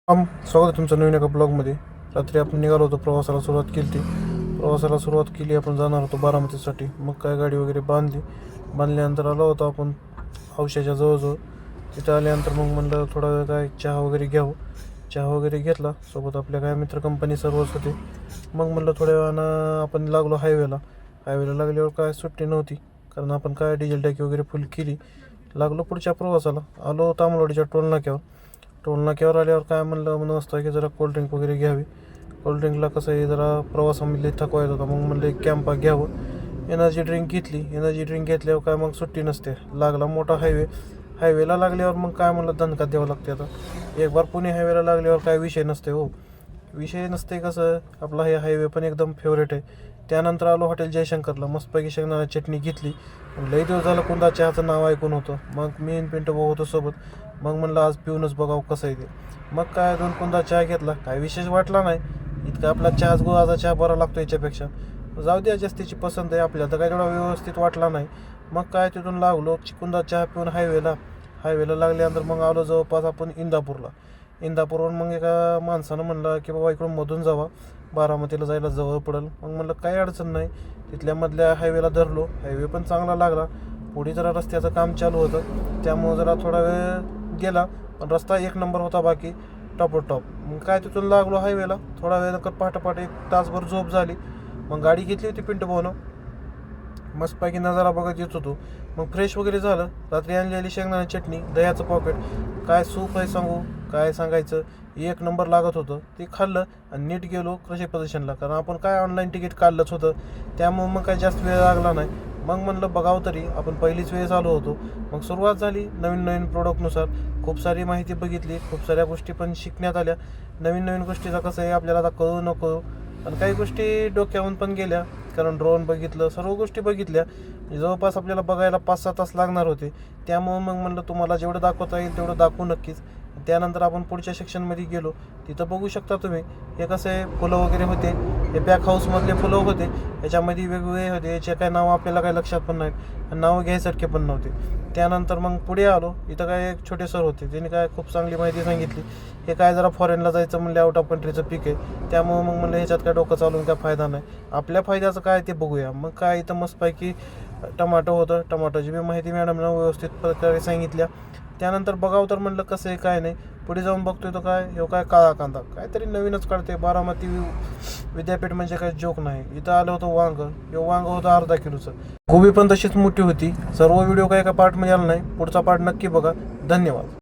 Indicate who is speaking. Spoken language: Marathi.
Speaker 1: स्वागत आहे तुमचं नवीन एका ब्लॉगमध्ये. रात्री आपण निघालो होतो, प्रवासाला सुरुवात केली. आपण जाणार होतो बारामतीसाठी. मग काय गाडी वगैरे बांधल्यानंतर आलो होतो आपण हौशाच्या जवळजवळ. तिथं आल्यानंतर मग म्हणलं थोडा वेळ काय चहा वगैरे घेतला. सोबत आपल्या काय मित्र कंपनी सर्वच होते. मग म्हणलं थोड्या वेळानं आपण लागलो हायवेला लागल्यावर काय सुट्टी नव्हती, कारण आपण काय डिझेल टाकी वगैरे फुल केली. लागलो पुढच्या प्रवासाला. आलो तांबडवाडीच्या टोल नाक्यावर आल्यावर काय म्हणलं असतं की जरा कोल्ड्रिंक वगैरे घ्यावी. कोल्ड्रिंकला कसं आहे, जरा प्रवासामध्ये थकवा येत होता. मग म्हणलं एक कॅम्पा घ्यावं. एनर्जी ड्रिंक घेतल्यावर काय मग सुट्टी नसते. लागला मोठा हायवेला लागल्यावर मग काय म्हणलं दणका द्यावं लागते. आता एक बार पुणे हायवेला लागल्यावर काय विषय नसते कसं, आपला हे हायवे पण एकदम फेवरेट आहे. त्यानंतर आलो हॉटेल जयशंकरला. मस्तपैकी शेंगदाणा चटणी घेतली. लई दिवस झालं कोणता चहाचं नाव ऐकून होतं. मग मी पिंटू भाऊ होतो सोबत. मग म्हणलं आज पिऊनच बघावं कसं आहे ते. मग काय कोणता चहा घेतला, काय विशेष वाटला नाही. इतका आपला चहाच गुळाचा चहा बरा लागतो याच्यापेक्षा. जाऊ द्या, जास्तीची पसंत आहे आपल्याला, तर काय तेवढा व्यवस्थित वाटला नाही. मग काय तिथून लागलो चिकुंदा चहा पिऊन हायवेला लागल्यानंतर मग आलो जवळपास आपण इंदापूरवरून. मग एका माणसानं म्हणलं की बाबा इकडून मधून जावा, बारामतीला जायला जवळ पडेल. मग म्हणलं काही अडचण नाही. तिथल्या हायवेला धरलो. हायवे पण चांगला लागला. पुढे जरा रस्त्याचं काम चालू होतं, त्यामुळं जरा थोडा वेळ गेला, पण रस्ता एक नंबर होता बाकी टॉप. मग काय तिथून लागलो हायवेला. थोडा वेळ पहाटे 1 तासभर झोप झाली. मग गाडी घेतली होती पिंटू भाऊनं. मस्तपैकी नजारा बघत येत होतो. मग फ्रेश वगैरे झालं. रात्री आणलेली शेंगदाणा चटणी, दह्याचं पॉकेट, काय सूप आहे काय सांगायचं, एक नंबर लागत होतं. ते खाल्लं आणि नीट गेलो कृषी प्रदर्शनला, कारण आपण काय ऑनलाईन तिकीट काढलंच होतं. त्यामुळं मग काय जास्त वेळ लागला नाही. मग म्हणलं बघावं तरी, आपण पहिलीच वेळेस आलो होतो. मग सुरुवात झाली नवीन प्रोडक्टनुसार. खूप सारी माहिती बघितली, खूप साऱ्या गोष्टी पण शिकण्यात आल्या. नवीन गोष्टीचा कसं आहे, आपल्याला आता कळू नको, पण काही गोष्टी डोक्यावरून पण गेल्या, कारण ड्रोन बघितलं, सर्व गोष्टी बघितल्या. जवळपास आपल्याला बघायला 5-6 तास लागणार होते. त्यामुळं मग म्हणलं तुम्हाला जेवढं दाखवता येईल तेवढं दाखवू नक्कीच. त्यानंतर आपण पुढच्या सेक्शनमध्ये गेलो. तिथं बघू शकता तुम्ही, हे कसं आहे, फुलं वगैरे होते. हे पॅक हाऊसमधले फुलं होते. याच्यामध्ये वेगवेगळे होते. याचे काय नावं आपल्याला काही लक्षात पण नाहीत, नावं घ्यायसारखे पण नव्हते. त्यानंतर मग पुढे आलो. इथं काय एक छोटे सर होते, त्यांनी काय खूप चांगली माहिती सांगितली. हे काय जरा फॉरेनला जायचं म्हणलं, आउट ऑफ कंट्रीचं पीक आहे. त्यामुळं मग म्हणलं ह्याच्यात काय डोकं चालवून काय फायदा नाही. आपल्या फायद्याचं काय ते बघूया. मग काय इथं मस्तपैकी टमाटो होतं. टमाटोची बी माहिती मॅडमनं व्यवस्थित प्रकारे सांगितल्या. त्यानंतर बघावं तर म्हणलं कसं आहे काय नाही. पुढे जाऊन बघतोय तो काय काळा कांदा, काहीतरी नवीनच काढते. बारामती विद्यापीठ म्हणजे काही जोक नाही. इथं आलं होतं वांग होतं अर्धा किलोचं. गोबी पण तशीच मोठी होती. सर्व व्हिडिओ काय एका पार्टमध्ये आला नाही. पुढचा पार्ट नक्की बघा. धन्यवाद.